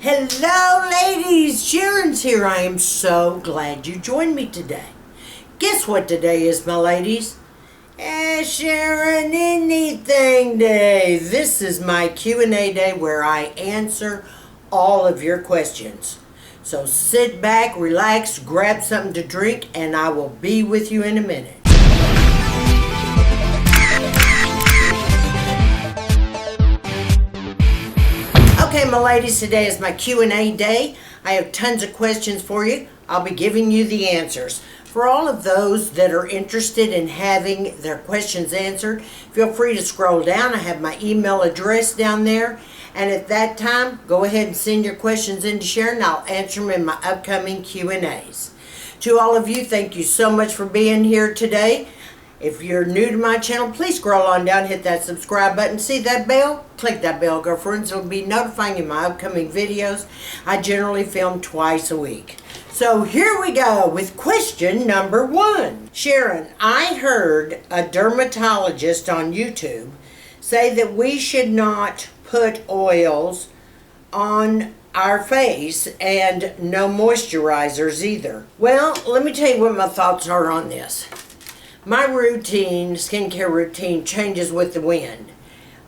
Hello ladies, Sharon's here. I am so glad you joined me today. Guess what today is, my ladies? Sharon Anything Day. This is my Q&A day where I answer all of your questions. So sit back, relax, grab something to drink, and I will be with you in a minute. Okay, my ladies, today is my Q&A day. I have tons of questions for you. I'll be giving you the answers. For all of those that are interested in having their questions answered, feel free to scroll down. I have my email address down there. And at that time, go ahead and send your questions in to Sharon. I'll answer them in my upcoming Q&As. To all of you, thank you so much for being here today. If you're new to my channel, please scroll on down, hit that subscribe button. See that bell? Click that bell, girlfriends. It'll be notifying you of my upcoming videos. I generally film twice a week. So here we go with question number 1. Sharon, I heard a dermatologist on YouTube say that we should not put oils on our face and no moisturizers either. Well, let me tell you what my thoughts are on this. My routine, skincare routine, changes with the wind.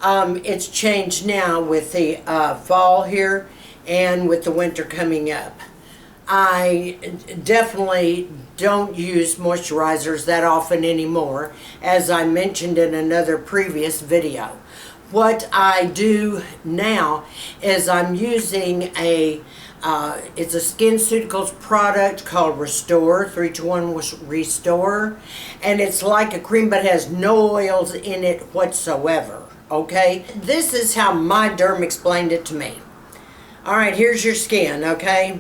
It's changed now with the fall here and with the winter coming up. I definitely don't use moisturizers that often anymore, as I mentioned in another previous video. What I do now is I'm using it's a Skinceuticals product called Restore, 3-2-1 Restore, and it's like a cream but has no oils in it whatsoever, okay? This is how my derm explained it to me. Alright, here's your skin, okay?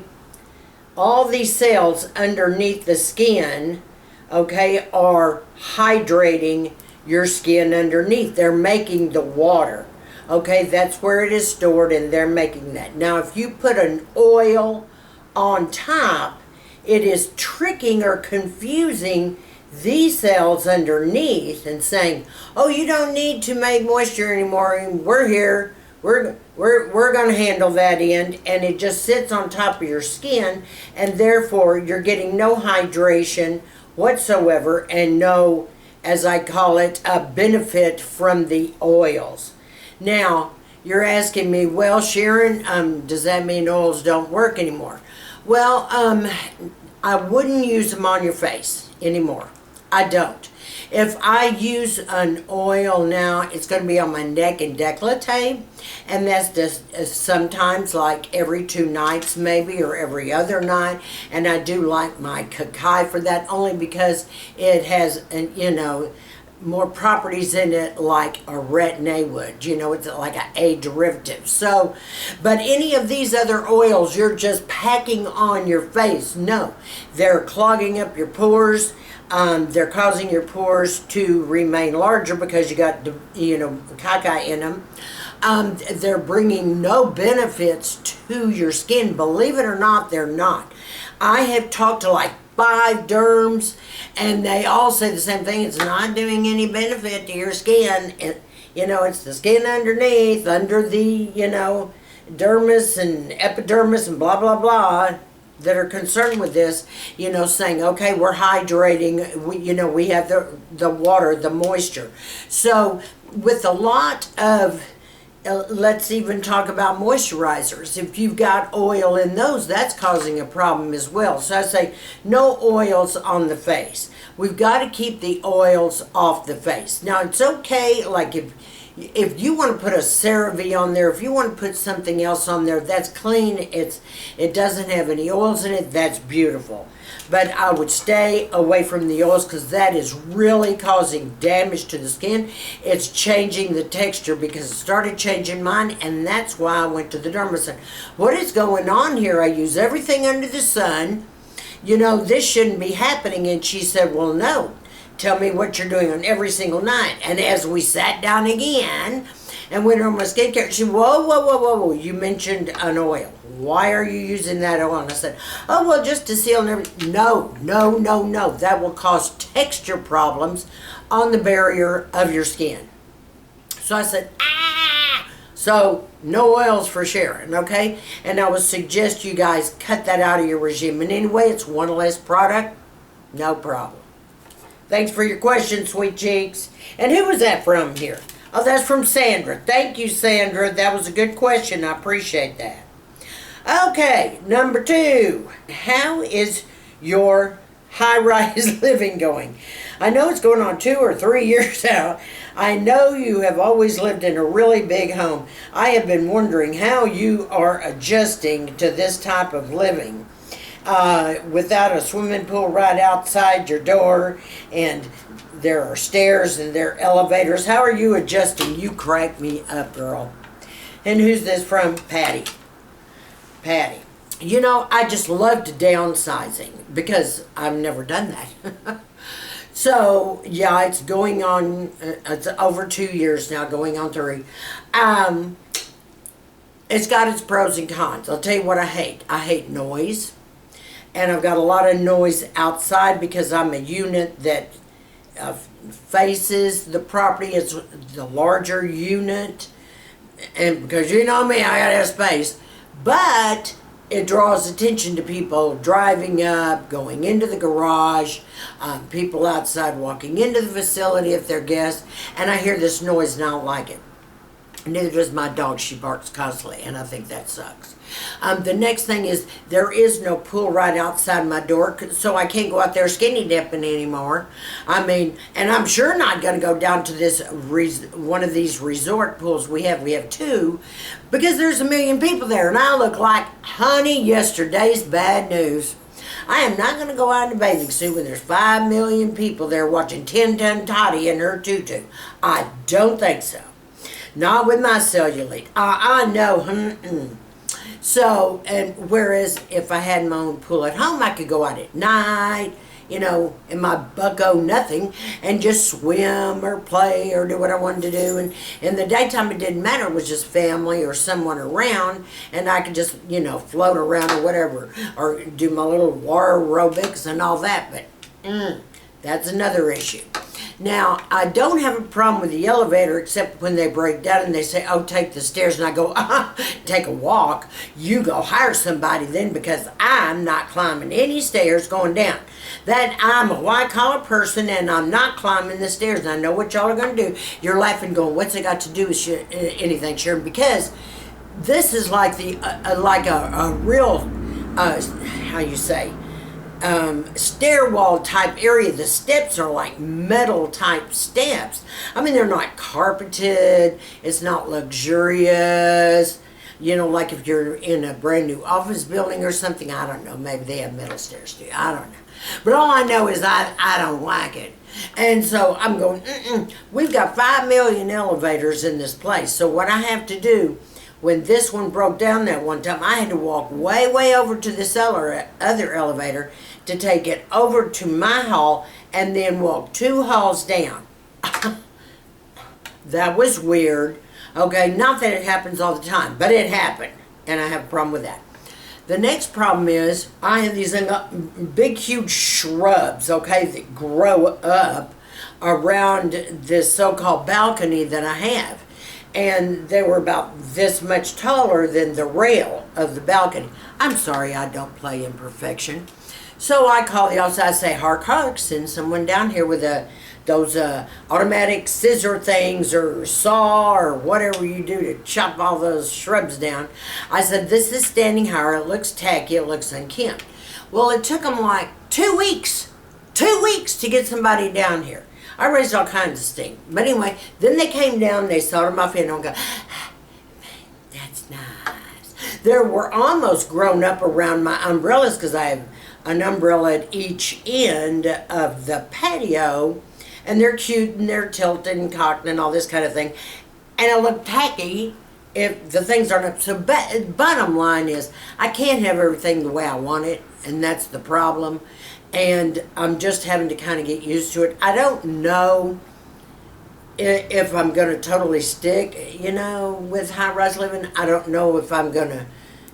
All these cells underneath the skin, okay, are hydrating your skin underneath. They're making the water. Okay, that's where it is stored, and they're making that. Now, if you put an oil on top, it is tricking or confusing these cells underneath and saying, oh, you don't need to make moisture anymore. We're here. We're going to handle that end. And it just sits on top of your skin, and therefore you're getting no hydration whatsoever and no, as I call it, a benefit from the oils. Now, you're asking me, well, Sharon, does that mean oils don't work anymore? Well, I wouldn't use them on your face anymore. I don't. If I use an oil now, it's going to be on my neck and décolleté, and that's just sometimes like every 2 nights maybe, or every other night. And I do like my cacao for that, only because it has, more properties in it like a retin-A would. It's like an A derivative. So, but any of these other oils you're just packing on your face, no. They're clogging up your pores. They're causing your pores to remain larger because you got, caca in them. They're bringing no benefits to your skin. Believe it or not, they're not. I have talked to like 5 derms, and they all say the same thing. It's not doing any benefit to your skin. It's the skin underneath, under the, dermis and epidermis and blah, blah, blah, that are concerned with this, saying, okay, we're hydrating, we have the water, the moisture. So with a lot of, let's even talk about moisturizers. If you've got oil in those, that's causing a problem as well. So I say no oils on the face. We've got to keep the oils off the face. Now it's okay, like if you want to put a Cerave on there, if you want to put something else on there that's clean, it doesn't have any oils in it, that's beautiful. But I would stay away from the oils because that is really causing damage to the skin. It's changing the texture because it started changing mine, and that's why I went to the dermatologist. What is going on here? I use everything under the sun. This shouldn't be happening. And she said, well, no. Tell me what you're doing on every single night. And as we sat down again and went over my skincare, she said, whoa, you mentioned an oil. Why are you using that oil? And I said, oh, well, just to seal and everything. No. That will cause texture problems on the barrier of your skin. So I said, So, no oils for Sharon, okay? And I would suggest you guys cut that out of your regime. And anyway, it's one less product, no problem. Thanks for your question, sweet cheeks. And who was that from here? Oh, that's from Sandra. Thank you, Sandra. That was a good question. I appreciate that. Okay, number 2. How is your high-rise living going? I know it's going on 2 or 3 years now. I know you have always lived in a really big home. I have been wondering how you are adjusting to this type of living. Without a swimming pool right outside your door, and there are stairs and there are elevators. How are you adjusting? You crack me up, girl. And who's this from? Patty. Patty. You know, I just love downsizing because I've never done that. So, yeah, it's going on, it's over 2 years now, going on 3. It's got its pros and cons. I'll tell you what I hate. I hate noise. And I've got a lot of noise outside because I'm a unit that faces the property. It's the larger unit. And because you know me, I gotta have space. But it draws attention to people driving up, going into the garage, people outside walking into the facility if they're guests. And I hear this noise and I don't like it. Neither does my dog. She barks constantly, and I think that sucks. The next thing is there is no pool right outside my door, so I can't go out there skinny dipping anymore. I mean, and I'm sure not going to go down to this one of these resort pools we have. We have 2, because there's a million people there, and I look like honey yesterday's bad news. I am not going to go out in a bathing suit when there's 5 million people there watching 10-ton Toddy in her tutu. I don't think so. Not with my cellulite. I know. So, and whereas if I had my own pool at home, I could go out at night, you know, in my bucko nothing, and just swim or play or do what I wanted to do. And in the daytime, it didn't matter. It was just family or someone around, and I could just, you know, float around or whatever, or do my little water aerobics and all that. But that's another issue. Now, I don't have a problem with the elevator except when they break down and they say, oh, take the stairs. And I go, take a walk. You go hire somebody then, because I'm not climbing any stairs going down. That I'm a white-collar person and I'm not climbing the stairs. And I know what y'all are going to do. You're laughing going, what's it got to do with anything, Sharon? Because this is like a real, how you say, stairwell type area. The steps are like metal type steps. I mean, they're not carpeted. It's not luxurious. You know, like if you're in a brand new office building or something, I don't know. Maybe they have metal stairs too. I don't know. But all I know is I don't like it. And so I'm going, we've got 5 million elevators in this place. So what I have to do, when this one broke down that one time, I had to walk way over to this other elevator to take it over to my hall and then walk 2 halls down. That was weird. Okay, not that it happens all the time, but it happened, and I have a problem with that. The next problem is I have these big, huge shrubs, okay, that grow up around this so-called balcony that I have. And they were about this much taller than the rail of the balcony. I'm sorry, I don't play in perfection. So I call the outside, say, hark, send someone down here with those automatic scissor things or saw or whatever you do to chop all those shrubs down. I said, this is standing higher, it looks tacky, it looks unkempt. Well, it took them like 2 weeks. 2 weeks to get somebody down here. I raised all kinds of stink. But anyway, then they came down, they saw them off and go, that's nice. They were almost grown up around my umbrellas because I have an umbrella at each end of the patio. And they're cute and they're tilted and cocked and all this kind of thing. And it looked tacky if the things aren't up. So bottom line is, I can't have everything the way I want it. And that's the problem. And I'm just having to kind of get used to it. I don't know if I'm going to totally stick, you know, with high-rise living. I don't know if I'm going to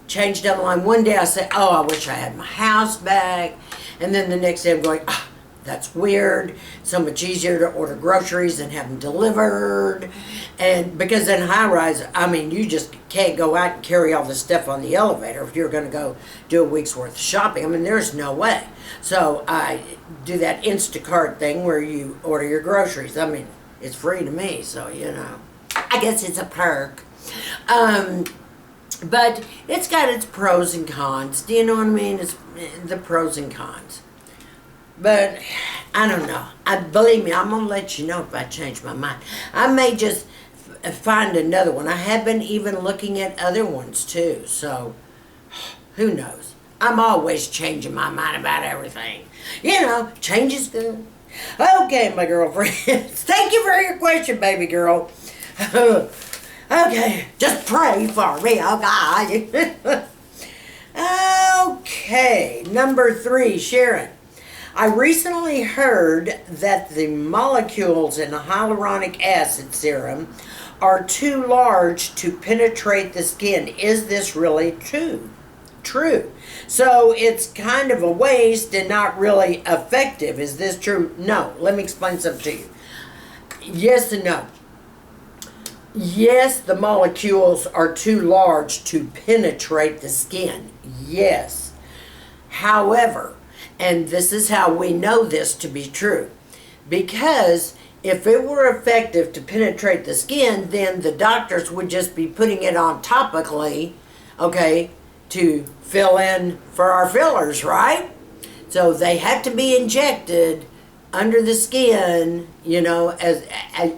change down the line. One day I say, oh, I wish I had my house back. And then the next day I'm going, oh, That's weird. So much easier to order groceries and have them delivered. And because in high rise, I mean, you just can't go out and carry all this stuff on the elevator if you're going to go do a week's worth of shopping. I mean, there's no way. So I do that Instacart thing where you order your groceries. I mean, it's free to me, so you know. I guess it's a perk. But it's got its pros and cons. Do you know what I mean? It's the pros and cons. But I don't know. Believe me, I'm going to let you know if I change my mind. I may just find another one. I have been even looking at other ones too. So who knows? I'm always changing my mind about everything. You know, change is good. Okay, my girlfriends. Thank you for your question, baby girl. Okay, just pray for me, oh God. Okay, number 3, Sharon. I recently heard that the molecules in the hyaluronic acid serum are too large to penetrate the skin. Is this really true? True. So it's kind of a waste and not really effective. Is this true? No. Let me explain something to you. Yes and no. Yes, the molecules are too large to penetrate the skin. Yes. However, and this is how we know this to be true, because if it were effective to penetrate the skin, then the doctors would just be putting it on topically, okay, to fill in for our fillers, right? So they have to be injected under the skin, you know, as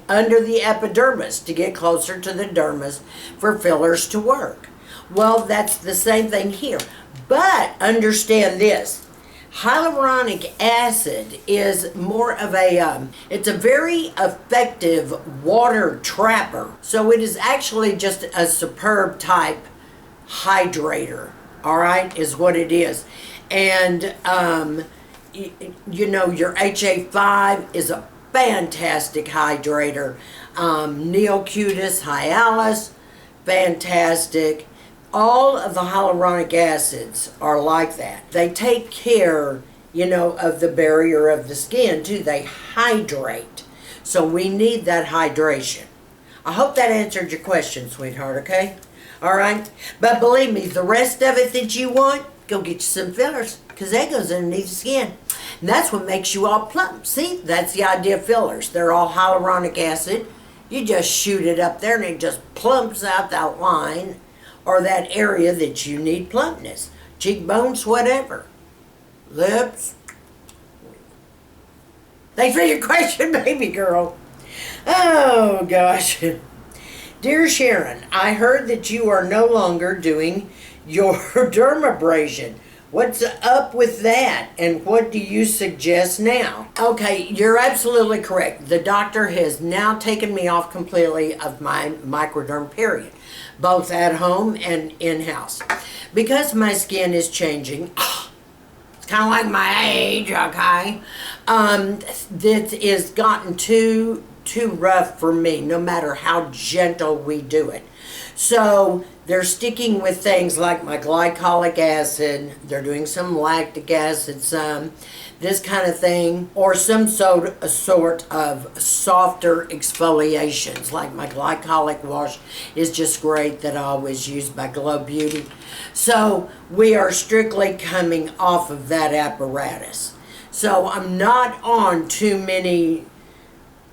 under the epidermis to get closer to the dermis for fillers to work. Well, that's the same thing here. But understand this. Hyaluronic acid is more of it's a very effective water trapper. So it is actually just a superb type hydrator, all right, is what it is. And, you know, your HA5 is a fantastic hydrator. Neocutis, Hyalus, fantastic. All of the hyaluronic acids are like that. They take care, you know, of the barrier of the skin too. They hydrate. So we need that hydration. I hope that answered your question, sweetheart, okay? All right? But believe me, the rest of it that you want, go get you some fillers, because that goes underneath the skin. And that's what makes you all plump. See, that's the idea of fillers. They're all hyaluronic acid. You just shoot it up there and it just plumps out that line or that area that you need plumpness. Cheekbones, whatever. Lips. Thanks for your question, baby girl. Oh, gosh. Dear Sharon, I heard that you are no longer doing your dermabrasion. What's up with that, and what do you suggest now? Okay, you're absolutely correct. The doctor has now taken me off completely of my microderm period, both at home and in-house. Because my skin is changing, it's kind of like my age, okay? This has gotten too rough for me, no matter how gentle we do it. So they're sticking with things like my glycolic acid, they're doing some lactic acid, some this kind of thing, or some sort of softer exfoliations, like my glycolic wash is just great that I always use by Glow Beauty. So we are strictly coming off of that apparatus. So I'm not on too many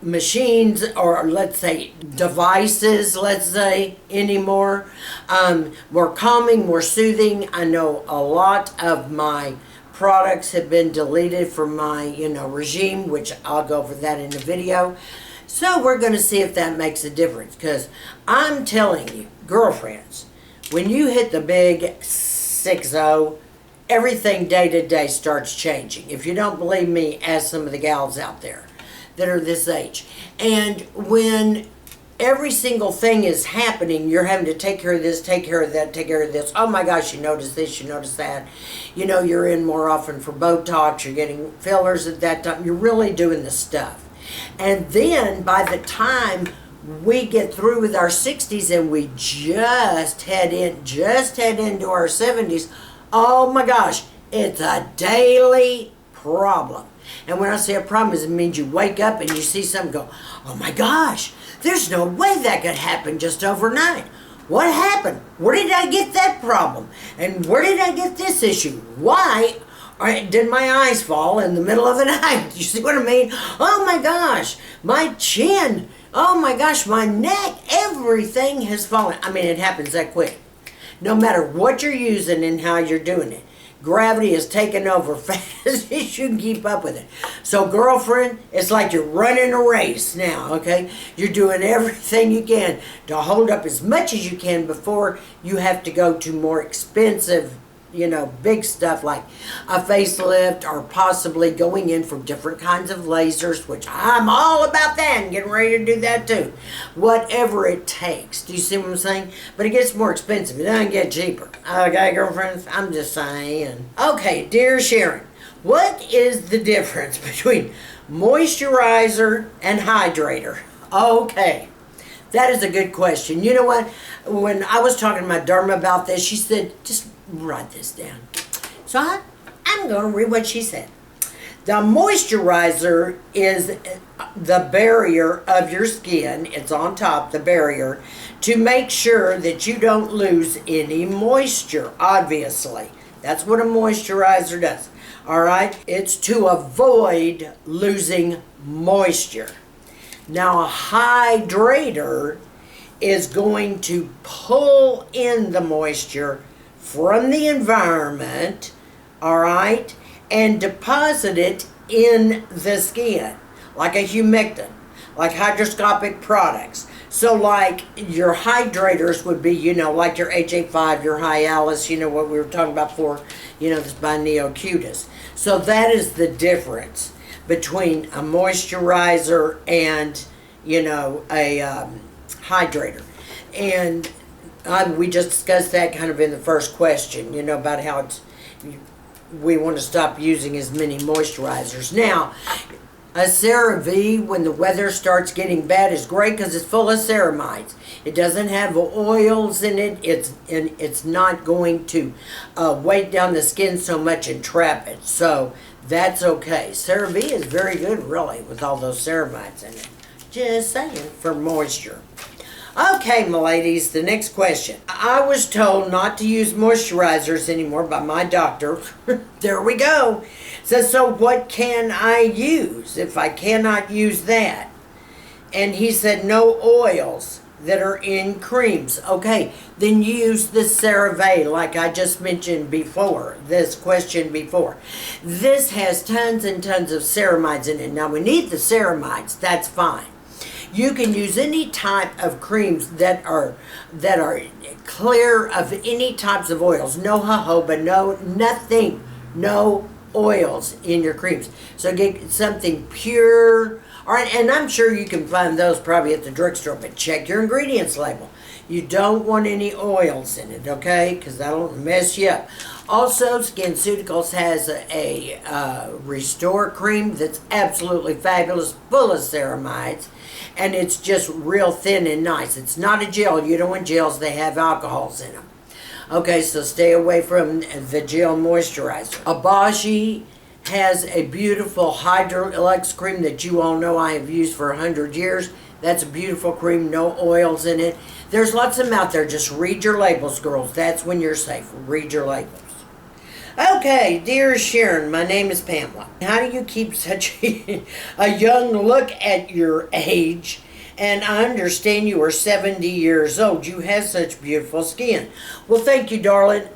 machines, or let's say devices, let's say, anymore. More calming, more soothing. I know a lot of my products have been deleted from my, you know, regime, which I'll go over that in the video. So we're going to see if that makes a difference, because I'm telling you, girlfriends, when you hit the big 6-0, everything day to day starts changing. If you don't believe me, ask some of the gals out there that are this age. And when every single thing is happening, you're having to take care of this, take care of that, take care of this. Oh my gosh, you notice this, you notice that. You know, you're in more often for Botox, you're getting fillers at that time. You're really doing the stuff. And then by the time we get through with our 60s and we just head into our 70s, oh my gosh, it's a daily problem. And when I say a problem, it means you wake up and you see something, go, oh my gosh, there's no way that could happen just overnight. What happened? Where did I get that problem? And where did I get this issue? Why did my eyes fall in the middle of the night? You see what I mean? Oh my gosh, my chin, oh my gosh, my neck, everything has fallen. I mean, it happens that quick. No matter what you're using and how you're doing it. Gravity is taking over fast as you can keep up with it. So girlfriend, it's like you're running a race now, okay? You're doing everything you can to hold up as much as you can before you have to go to more expensive, big stuff like a facelift, or possibly going in for different kinds of lasers, which I'm all about that and getting ready to do that too. Whatever it takes. Do you see what I'm saying? But it gets more expensive. It doesn't get cheaper. Okay, girlfriends? I'm just saying. Okay, dear Sharon, what is the difference between moisturizer and hydrator? Okay. That is a good question. You know what? When I was talking to my derma about this, she said, just write this down. So I'm going to read what she said. The moisturizer is the barrier of your skin. It's on top, the barrier, to make sure that you don't lose any moisture, obviously. That's what a moisturizer does. All right? It's to avoid losing moisture. Now, a hydrator is going to pull in the moisture from the environment, all right, and deposit it in the skin, like a humectant, like hydroscopic products. So like your hydrators would be, like your HA5, your Hyaluronic, what we were talking about before, this by Neocutis. So that is the difference between a moisturizer and, a hydrator. And we just discussed that kind of in the first question, about how we want to stop using as many moisturizers. Now, a Cerave, when the weather starts getting bad, is great because it's full of ceramides. It doesn't have oils in it. It's not going to weight down the skin so much and trap it. So that's okay. Cerave is very good, really, with all those ceramides in it. Just saying, for moisture. Okay, my ladies, the next question. I was told not to use moisturizers anymore by my doctor. There we go. So what can I use if I cannot use that? And he said no oils that are in creams. Okay, then use the Cerave like I just mentioned before, this question before. This has tons and tons of ceramides in it. Now we need the ceramides, that's fine. You can use any type of creams that are clear of any types of oils. No jojoba, nothing, no oils in your creams. So get something pure. All right, and I'm sure you can find those probably at the drugstore, but check your ingredients label. You don't want any oils in it, okay? Because that'll mess you up. Also, Skinceuticals has a Restore cream that's absolutely fabulous, full of ceramides, and it's just real thin and nice. It's not a gel. You don't want gels. They have alcohols in them. Okay, so stay away from the gel moisturizer. Obagi has a beautiful Luxe cream that you all know I have used for 100 years. That's a beautiful cream, no oils in it. There's lots of them out there. Just read your labels, girls. That's when you're safe. Read your labels. Okay, dear Sharon, my name is Pamela. How do you keep such a young look at your age? And I understand you are 70 years old. You have such beautiful skin. Well, thank you, darling.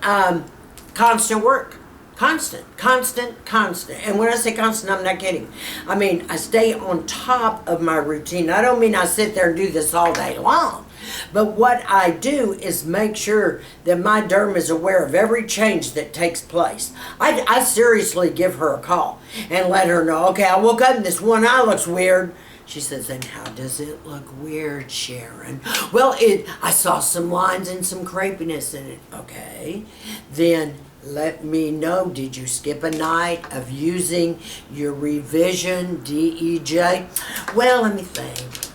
Constant work. Constant. And when I say constant, I'm not kidding. I mean, I stay on top of my routine. I don't mean I sit there and do this all day long. But what I do is make sure that my derm is aware of every change that takes place. I seriously give her a call and let her know, okay, I woke up and this one eye looks weird. She says, and how does it look weird, Sharon? Well, I saw some lines and some crepiness in it. Okay, then let me know, did you skip a night of using your revision DEJ? Well, let me think.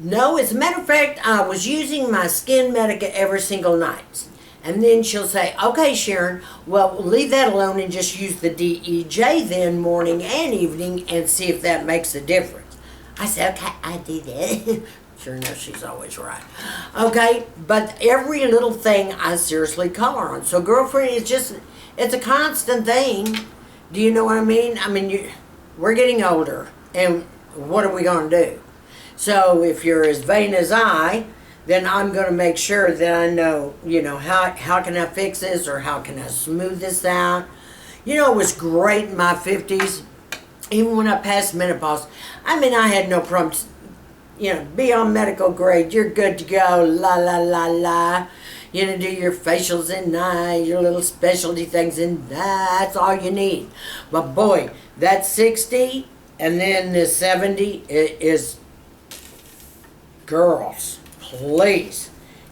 No, as a matter of fact, I was using my Skinmedica every single night. And then she'll say, okay, Sharon, well, leave that alone and just use the DEJ then morning and evening and see if that makes a difference. I said, okay, I do that. Sure enough, she's always right. Okay, but every little thing I seriously color on. So girlfriend, it's a constant thing. Do you know what I mean? I mean, we're getting older, and what are we going to do? So if you're as vain as I, then I'm going to make sure that I know, how can I fix this, or how can I smooth this out? You know, it was great in my 50s, even when I passed menopause. I mean, I had no problems. Be on medical grade, you're good to go, la la la la. Do your facials and your little specialty things, and that's all you need. But boy, that 60 and then the 70 is, girls, please,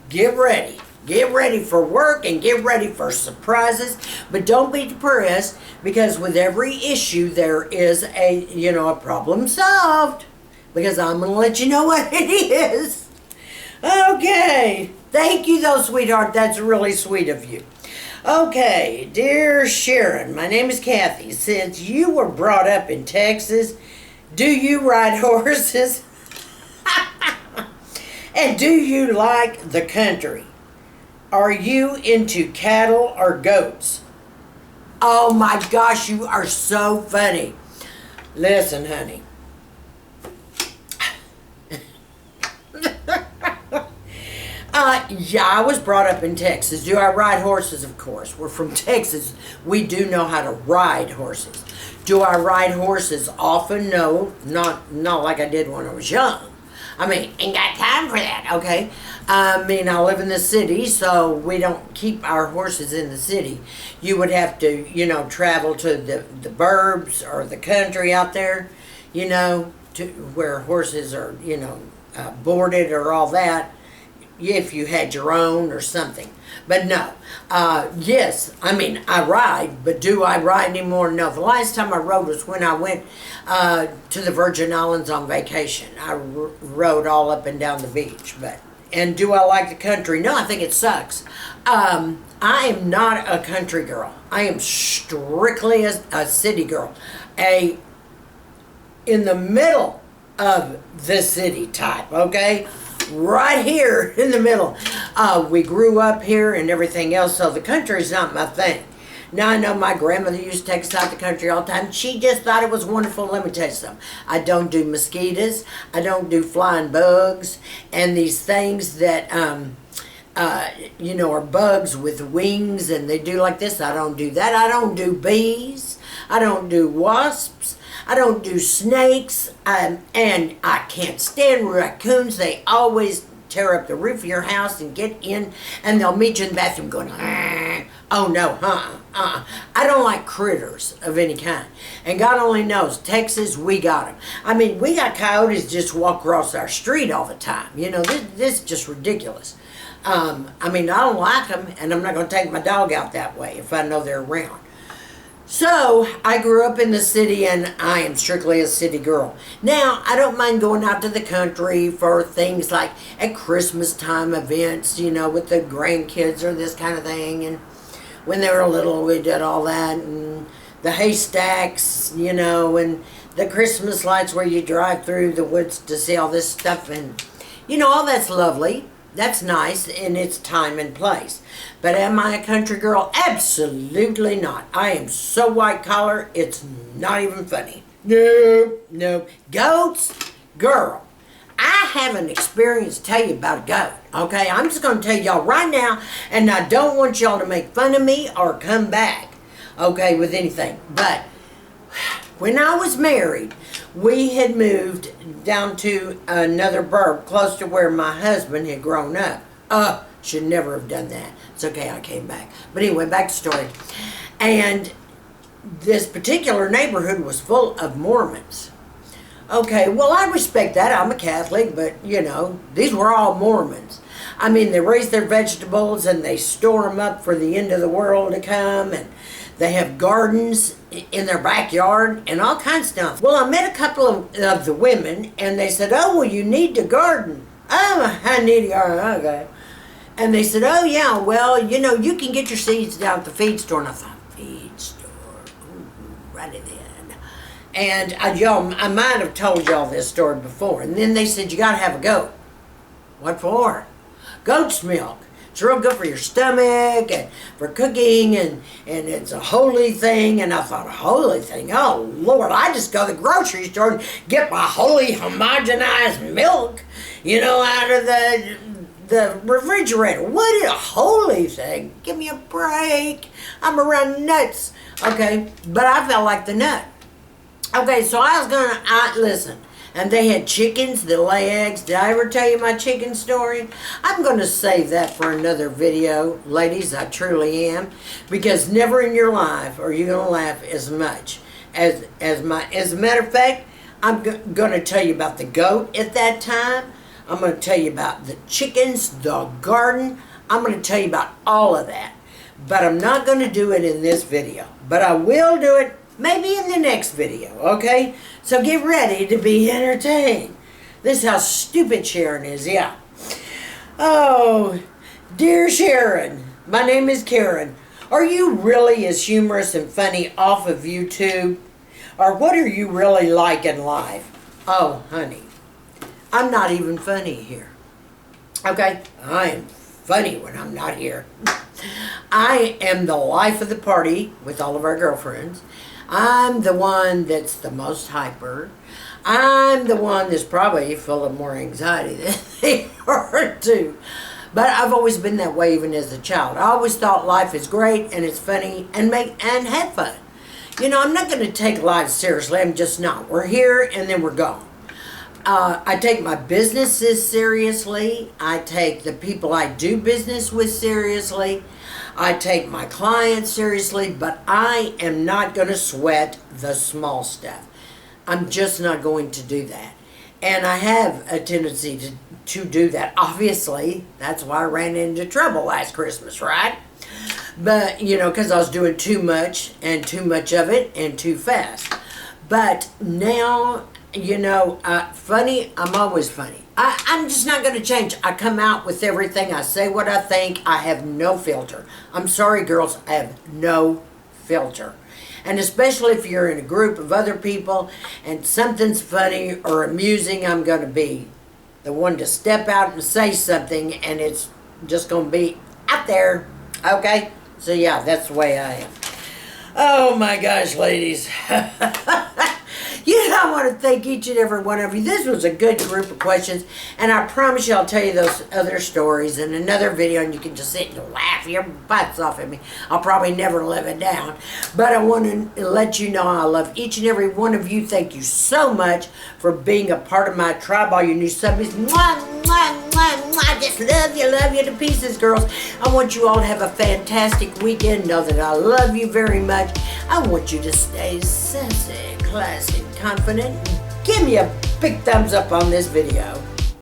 get ready. Get ready for work and get ready for surprises, but don't be depressed, because with every issue there is a problem solved. Because I'm going to let you know what it is. Okay. Thank you, though, sweetheart. That's really sweet of you. Okay. Dear Sharon, my name is Kathy. Since you were brought up in Texas, do you ride horses? And do you like the country? Are you into cattle or goats? Oh, my gosh, you are so funny. Listen, honey. Yeah, I was brought up in Texas. Do I ride horses? Of course. We're from Texas. We do know how to ride horses. Do I ride horses often? No, not like I did when I was young. I mean, ain't got time for that, okay? I mean, I live in the city, so we don't keep our horses in the city. You would have to, travel to the burbs or the country out there, to where horses are, boarded or all that, if you had your own or something. But no, yes, I mean, I ride, but do I ride anymore? No. The last time I rode was when I went to the Virgin Islands on vacation. I rode all up and down the beach. And do I like the country? No, I think it sucks. I am not a country girl. I am strictly a city girl. In the middle of the city type, okay? Right here in the middle. We grew up here and everything else, so the country's not my thing. Now, I know my grandmother used to take us out the country all the time. She just thought it was wonderful. Let me tell you something. I don't do mosquitoes. I don't do flying bugs. And these things that, are bugs with wings and they do like this. I don't do that. I don't do bees. I don't do wasps. I don't do snakes, and I can't stand raccoons. They always tear up the roof of your house and get in, and they'll meet you in the bathroom going, oh no, I don't like critters of any kind. And God only knows, Texas, we got them. I mean, we got coyotes just walk across our street all the time. This is just ridiculous. I mean, I don't like them, and I'm not going to take my dog out that way if I know they're around. So, I grew up in the city, and I am strictly a city girl. Now, I don't mind going out to the country for things like at Christmas time events, with the grandkids or this kind of thing. And when they were little, we did all that. And the haystacks, and the Christmas lights where you drive through the woods to see all this stuff. And, all that's lovely. That's nice in its time and place. But am I a country girl? Absolutely not. I am so white collar, it's not even funny. No. Goats? Girl, I have an experience to tell you about a goat. Okay, I'm just going to tell y'all right now, and I don't want y'all to make fun of me or come back, okay, with anything. But when I was married, we had moved down to another burb close to where my husband had grown up. Should never have done that. It's okay, I came back. But anyway, back to the story. And this particular neighborhood was full of Mormons. Okay, well, I respect that. I'm a Catholic, but, these were all Mormons. I mean, they raise their vegetables and they store them up for the end of the world to come, and they have gardens in their backyard and all kinds of stuff. Well, I met a couple of the women, and they said, oh, well, you need to garden. Oh, I need to garden, okay. And they said, oh yeah, well, you know, you can get your seeds down at the feed store. And I thought, feed store, ooh, righty then. And I might have told y'all this story before. And then they said, you gotta have a goat. What for? Goat's milk. It's real good for your stomach and for cooking, and it's a holy thing. And I thought, a holy thing? Oh, Lord, I just go to the grocery store and get my holy homogenized milk, you know, out of the refrigerator. What is a holy thing? Give me a break. I'm around nuts. Okay, but I felt like the nut. Okay, so listen. And they had chickens that lay eggs. Did I ever tell you my chicken story? I'm going to save that for another video, ladies. I truly am. Because never in your life are you going to laugh as much as a matter of fact, I'm going to tell you about the goat at that time. I'm going to tell you about the chickens, the garden. I'm going to tell you about all of that. But I'm not going to do it in this video. But I will do it maybe in the next video, okay? So get ready to be entertained. This is how stupid Sharon is, yeah. Oh, dear Sharon, my name is Karen. Are you really as humorous and funny off of YouTube? Or what are you really like in life? Oh, honey, I'm not even funny here. Okay? I am funny when I'm not here. I am the life of the party with all of our girlfriends. I'm the one that's the most hyper. I'm the one that's probably full of more anxiety than they are too. But I've always been that way even as a child. I always thought life is great and it's funny and have fun. You know, I'm not going to take life seriously. I'm just not. We're here and then we're gone. I take my businesses seriously. I take the people I do business with seriously. I take my clients seriously, but I am not going to sweat the small stuff. I'm just not going to do that. And I have a tendency to do that. Obviously, that's why I ran into trouble last Christmas, right? But, you know, because I was doing too much of it and too fast. But now, you know, funny, I'm always funny. I'm just not going to change. I come out with everything. I say what I think. I have no filter. I'm sorry, girls. I have no filter. And especially if you're in a group of other people and something's funny or amusing, I'm going to be the one to step out and say something, and it's just going to be out there. Okay? So, yeah, that's the way I am. Oh, my gosh, ladies. You know, I want to thank each and every one of you. This was a good group of questions, and I promise you I'll tell you those other stories in another video, and you can just sit and laugh your butts off at me. I'll probably never live it down, but I want to let you know I love each and every one of you. Thank you so much for being a part of my tribe, all you new subbies. Mwah, mwah, mwah, mwah. I just love you to pieces, girls. I want you all to have a fantastic weekend. Know that I love you very much. I want you to stay sassy, classy, confident. Give me a big thumbs up on this video.